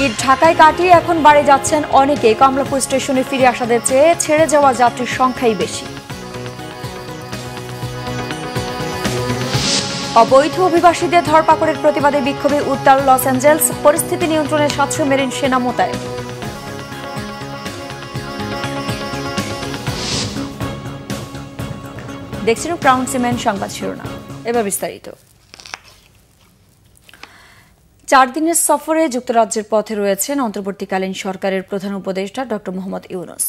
ঈদ ঢাকায় কাটিয়ে এখন বাড়ি যাচ্ছেন অনেকে। কমলাপুর স্টেশনে ফিরে আসাদের চেয়ে ছেড়ে যাওয়া যাত্রীর সংখ্যাই বেশি। অবৈধ অভিবাসীদের ধরপাকড়ের প্রতিবাদে বিক্ষোভে উত্তাল লস অ্যাঞ্জেলস। পরিস্থিতি নিয়ন্ত্রণে ৭০০ মেরিন সেনা মোতায়েন। দেখছেন ক্রাউন সিমেন্ট সংবাদ শিরোনাম, এবার বিস্তারিত। ৪ দিনের সফরে যুক্তরাজ্যের পথে রয়েছেন অন্তর্বর্তীকালীন সরকারের প্রধান উপদেষ্টা ড মোহাম্মদ ইউনূস।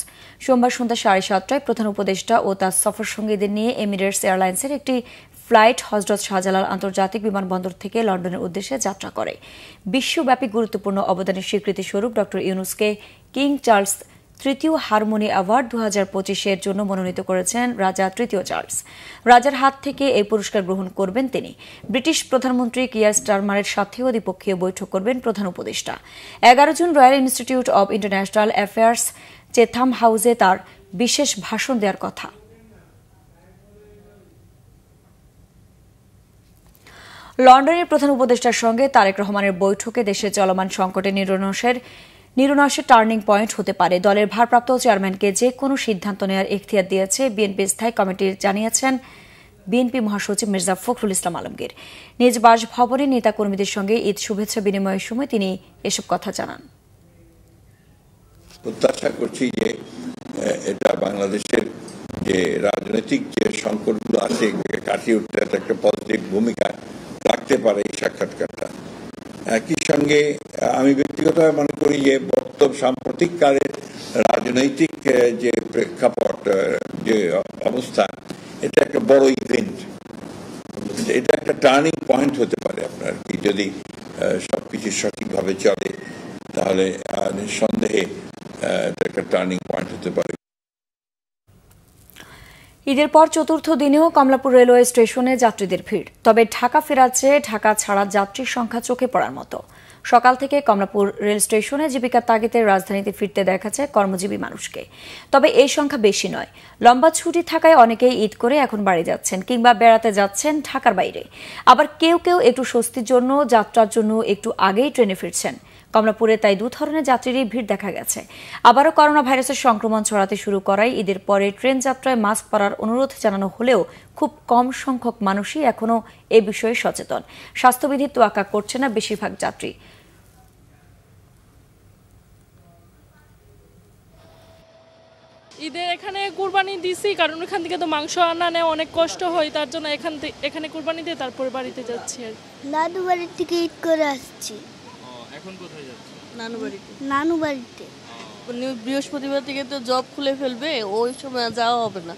সোমবার সন্ধ্যা ৭:৩০টায় প্রধান উপদেষ্টা ও তার সফর সঙ্গীদের নিয়ে এমিরেটস এয়ারলাইন্সের একটি ফ্লাইট হজরত শাহজালাল আন্তর্জাতিক বিমানবন্দর থেকে লন্ডনের উদ্দেশ্যে যাত্রা করে। বিশ্বব্যাপী গুরুত্বপূর্ণ অবদানের স্বীকৃতি স্বরূপ ড ইউনূসকে কিং চার্লস তৃতীয় হারমোনি অ্যাওয়ার্ড ২০২৫-এর জন্য মনোনীত করেছেন রাজা তৃতীয় চার্লস। রাজার হাত থেকে এই পুরস্কার গ্রহণ করবেন তিনি। ব্রিটিশ প্রধানমন্ত্রী কিয়ার স্টারমারের সাথেও দ্বিপক্ষীয় বৈঠক করবেন প্রধান উপদেষ্টা। ১১ June royal institute of international affairs Chatham হাউসে তার বিশেষ ভাষণ দেওয়ার কথা। লন্ডনের প্রধান উপদেষ্টার সঙ্গে তারেক রহমানের বৈঠকে দেশে চলমান সংকটে নিরসনের টার্নিং পয়েন্ট হতে পারে। দলের ভারপ্রাপ্ত চেয়ারম্যানকে যে কোনো সিদ্ধান্ত নেওয়ার এখতিয়ার দিয়েছে বিএনপি স্থায়ী কমিটি, জানিয়েছেন বিএনপি মহাসচিব মির্জা ফখরুল ইসলাম আলমগীর। নিজ বাসভবনে নেতাকর্মীদের সঙ্গে ঈদ শুভেচ্ছা বিনিময়ের সময় তিনি এসব কথা জানান। প্রত্যাশা করছি যে এটা বাংলাদেশের যে রাজনৈতিক যে সংকটগুলো আছে কাটিয়ে উঠতে একটা পজিটিভ ভূমিকা রাখতে পারে এই সাক্ষাৎকারটা। একই সঙ্গে আমি ব্যক্তিগতভাবে মনে করি যে সাম্প্রতিক কালের রাজনৈতিক যে প্রেক্ষাপট, যে অবস্থা, এটা একটা বড় ইভেন্ট, এটা একটা টার্নিং পয়েন্ট হতে পারে। আপনার কি যদি সবকিছু সঠিকভাবে চলে তাহলে নিঃসন্দেহে এটা একটা টার্নিং পয়েন্ট হতে পারে। ঈদের পর চতুর্থ দিনেও কমলাপুর রেলওয়ে স্টেশনে যাত্রীদের ভিড়। তবে ঢাকা ফেরার চেয়ে ঢাকা ছাড়া যাত্রীর সংখ্যা চোখে পড়ার মতো। সকাল থেকে কমলাপুর রেল স্টেশনে জীবিকার তাগিদে রাজধানীতে ফিরতে দেখা যায় কর্মজীবী মানুষকে। তবে এই সংখ্যা বেশি নয়। লম্বা ছুটি থাকায় অনেকেই ঈদ করে এখন বাড়ি যাচ্ছেন কিংবা বেড়াতে যাচ্ছেন ঢাকার বাইরে। আবার কেউ কেউ একটু স্বস্তির জন্য, যাত্রার জন্য একটু আগেই ট্রেনে ফিরছেন। কমলাপুরে তাই দু ধরনের যাত্রীরই ভিড় দেখা গেছে। আবারও করোনা ভাইরাসের সংক্রমণ ছড়াতে শুরু করায় ঈদের পরে ট্রেন যাত্রায় মাস্ক পরার অনুরোধ জানানো হলেও খুব কম সংখ্যক মানুষই এখনও এ বিষয়ে সচেতন। স্বাস্থ্যবিধির তোয়াক্কা করছে না বেশিরভাগ যাত্রী। ঈদের এখানে কুরবানি দিছি, কারণ ওখান থেকে তো মাংস আনা নেওয়া অনেক কষ্ট হয়, তার জন্য এখানে কুরবানি দিয়ে তারপর বাড়িতে যাচ্ছি। আর নানু বাড়ি থেকে ঈদ করে আসছি। এখন কোথায় যাচ্ছি? নানু বাড়িতে। বৃহস্পতিবার থেকে তো জব খুলে ফেলবে, ওই সময় যাওয়া হবে না।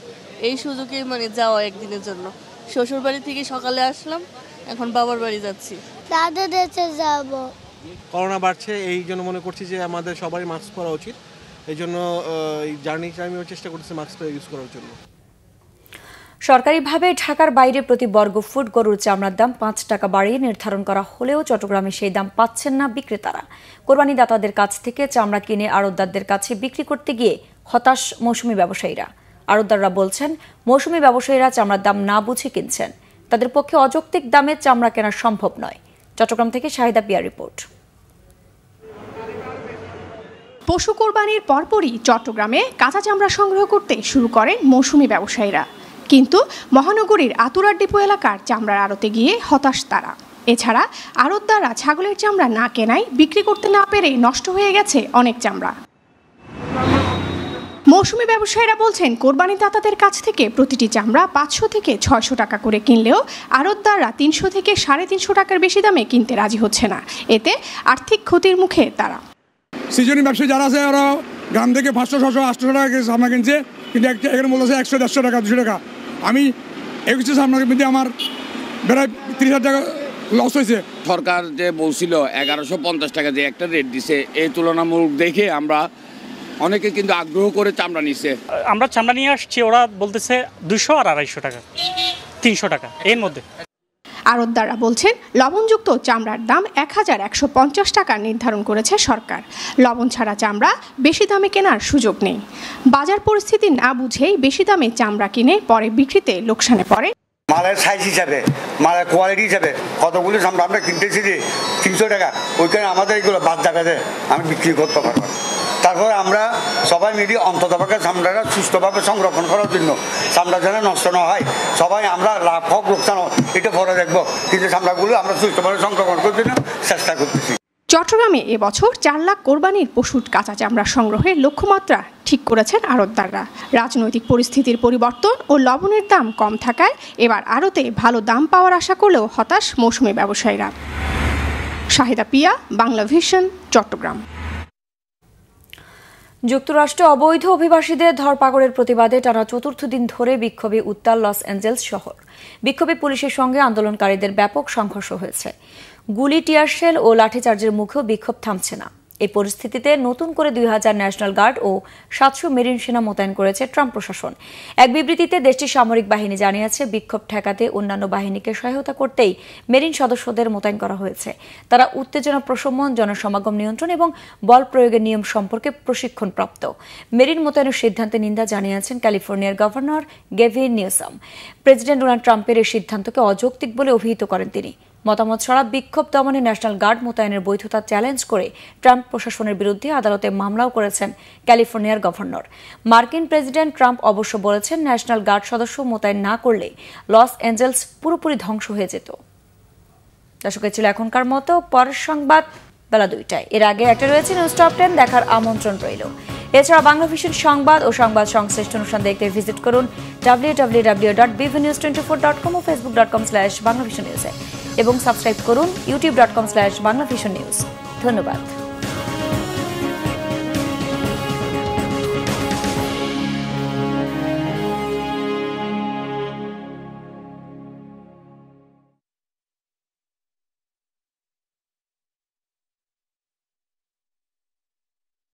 এই সুযোগে যাওয়া একদিনের জন্য। শ্বশুর বাড়ি থেকে সকালে আসলাম, এখন বাবার বাড়ি যাচ্ছি। দাদা দেশে যাব। করোনা বাড়ছে, এই জন্য মনে করছি যে আমাদের সবারই মাস্ক পরা উচিত। এই জন্য এই জার্নি টাইমেও চেষ্টা করতেছি মাস্কটা ইউজ করার জন্য। সরকারিভাবে ঢাকার বাইরে প্রতি বর্গফুট গরুর চামড়ার দাম ৫ টাকা বাড়িয়ে নির্ধারণ করা হলেও চট্টগ্রামে সেই দাম পাচ্ছেন না বিক্রেতারা। কোরবানিদাতাদের কাছ থেকে চামড়া কিনে আড়তদারদের কাছে বিক্রি করতে গিয়ে হতাশ মৌসুমি ব্যবসায়ীরা। আড়তদাররা বলছেন, মৌসুমি ব্যবসায়ীরা চামড়ার দাম না বুঝে কিনছেন। তাদের পক্ষে অযৌক্তিক দামে চামড়া কেনা সম্ভব নয়। চট্টগ্রাম থেকে শাহিদা পিয়ার রিপোর্ট। পশু কোরবানির পরপরই চট্টগ্রামে কাঁচা চামড়া সংগ্রহ করতে শুরু করেন মৌসুমি ব্যবসায়ীরা। কিন্তু মহানগরীর আতুরার ডিপো এলাকার চামড়ার আড়তে গিয়ে হতাশ তারা। এছাড়া আড়তদাররা ছাগলের চামড়া না কেনায় বিক্রি করতে না পেরে নষ্ট হয়ে গেছে অনেক চামড়া। মৌসুমি ব্যবসায়ীরা বলছেন, কোরবানিদাতাদের কাছ থেকে প্রতিটি চামড়া ৫০০ থেকে ৬০০ টাকা করে কিনলেও আড়তদাররা ৩০০ থেকে ৩৫০ টাকার বেশি দামে কিনতে রাজি হচ্ছে না। এতে আর্থিক ক্ষতির মুখে তারা। সিজনি ব্যবসায়ী যারা আছে ওরা গ্রাম থেকে ৫০০, ৬০০, ৮০০ টাকা চামড়া কিনছে, কিন্তু এখানে বলছে ১০০, ১৫০ টাকা, ২০০ টাকা। আমি ২১ চামড়া কিনতে আমার প্রায় ৩০,০০০ টাকা লস হয়েছে। সরকার যে বলছিল ১১৫০ টাকা যে একটা রেট দিছে, এই তুলনামূলক দেখে আমরা অনেকে কিন্তু আগ্রহ করে চামড়া নিছে। আমরা চামড়া নিয়ে আসছি, ওরা বলতেছে ২০০ আর ২৫০ টাকা, ৩০০ টাকা এর মধ্যে। আড়তদাররা বলছেন, লবণযুক্ত চামড়ার দাম ১১৫০ টাকা নির্ধারণ করেছে সরকার। লবণ ছাড়া চামড়া বেশি দামে কেনার সুযোগ নেই। বাজার পরিস্থিতি না বুঝেই বেশি দামে চামড়া কিনে পরে বিক্রিতে লোকসানে পড়ে মালের সাইজ হিসাবে, মালের কোয়ালিটি হিসাবে কতগুলো চামড়া আমরা কিনতেছি যে 300 টাকা, ওইখানে আমাদের এগুলো বাদ জায়গাতে আমি বিক্রি করতে পারবো। তারপরে আমরা সবাই মিলে অন্ততপক্ষে চামড়াটা সুস্থভাবে সংরক্ষণ করার জন্য, চামড়া যেন নষ্ট না হয়, সবাই আমরা লাভ হোক লোকসান হোক এটা পরে দেখবো, কিন্তু চামড়াগুলো আমরা সুস্থভাবে সংরক্ষণ করার জন্য চেষ্টা করতেছি। চট্টগ্রামে এবছর 4 লাখ কোরবানির পশুর কাঁচা চামড়া সংগ্রহের লক্ষ্যমাত্রা ঠিক করেছেন আড়তদাররা। রাজনৈতিক পরিস্থিতির পরিবর্তন ও লবণের দাম কম থাকায় এবার আড়তে ভালো দাম পাওয়ার আশা করলেও হতাশ মৌসুমি ব্যবসায়ীরা। শাহিদা পিয়া, বাংলা ভিশন, চট্টগ্রাম। যুক্তরাষ্ট্রে অবৈধ অভিবাসীদের ধরপাকড়ের প্রতিবাদে টানা 4র্থ দিন ধরে বিক্ষোভে উত্তাল লস অ্যাঞ্জেলস শহর। বিক্ষোভে পুলিশের সঙ্গে আন্দোলনকারীদের ব্যাপক সংঘর্ষ হয়েছে। গুলি, টিয়ারশেল ও লাঠিচার্জের মুখেও বিক্ষোভ থামছে না। এই পরিস্থিতিতে নতুন করে 2000 ন্যাশনাল গার্ড ও 700 মেরিন সেনা মোতায়েন করেছে ট্রাম্প প্রশাসন। এক বিবৃতিতে দেশটির সামরিক বাহিনী জানিয়েছে, বিক্ষোভ ঠেকাতে অন্যান্য বাহিনীকে সহায়তা করতেই মেরিন সদস্যদের মোতায়েন করা হয়েছে। তারা উত্তেজনা প্রশমন, জনসমাগম নিয়ন্ত্রণ এবং বল প্রয়োগের নিয়ম সম্পর্কে প্রশিক্ষণপ্রাপ্ত। মেরিন মোতায়েনের সিদ্ধান্তে নিন্দা জানিয়েছেন ক্যালিফোর্নিয়ার governor Gavin Newsom. President Donald ট্রাম্পের এই সিদ্ধান্তকে অযৌক্তিক বলে অভিহিত করেন তিনি। মতামত ছাড়া বিক্ষোভ দমনে ন্যাশনাল গার্ড মোতায়েনের বৈধতা চ্যালেঞ্জ করে ট্রাম্প প্রশাসনের বিরুদ্ধে আদালতে মামলাও করেছেন ক্যালিফোর্নিয়ার গভর্নর। মার্কিন প্রেসিডেন্ট ট্রাম্প অবশ্য বলেছেন, ন্যাশনাল গার্ড সদস্য মোতায়েন না করলে লস অ্যাঞ্জেলস পুরোপুরি ধ্বংস হয়ে যেত। দর্শকের ছিল এখনকার মতো। পরের সংবাদ বেলা 2টায়। এর আগে একটা রয়েছে নিউজ টপ 10 দেখার আমন্ত্রণ রইল। এছাড়া বাংলা ভিশন সংবাদ ও সংবাদ সংশ্লিষ্ট অনুষ্ঠান দেখতে ভিজিট করুন www.bvnews24.com ও facebook.com/banglavisionnews এবং সাবস্ক্রাইব করুন youtube.com/banglavisionnews। ধন্যবাদ।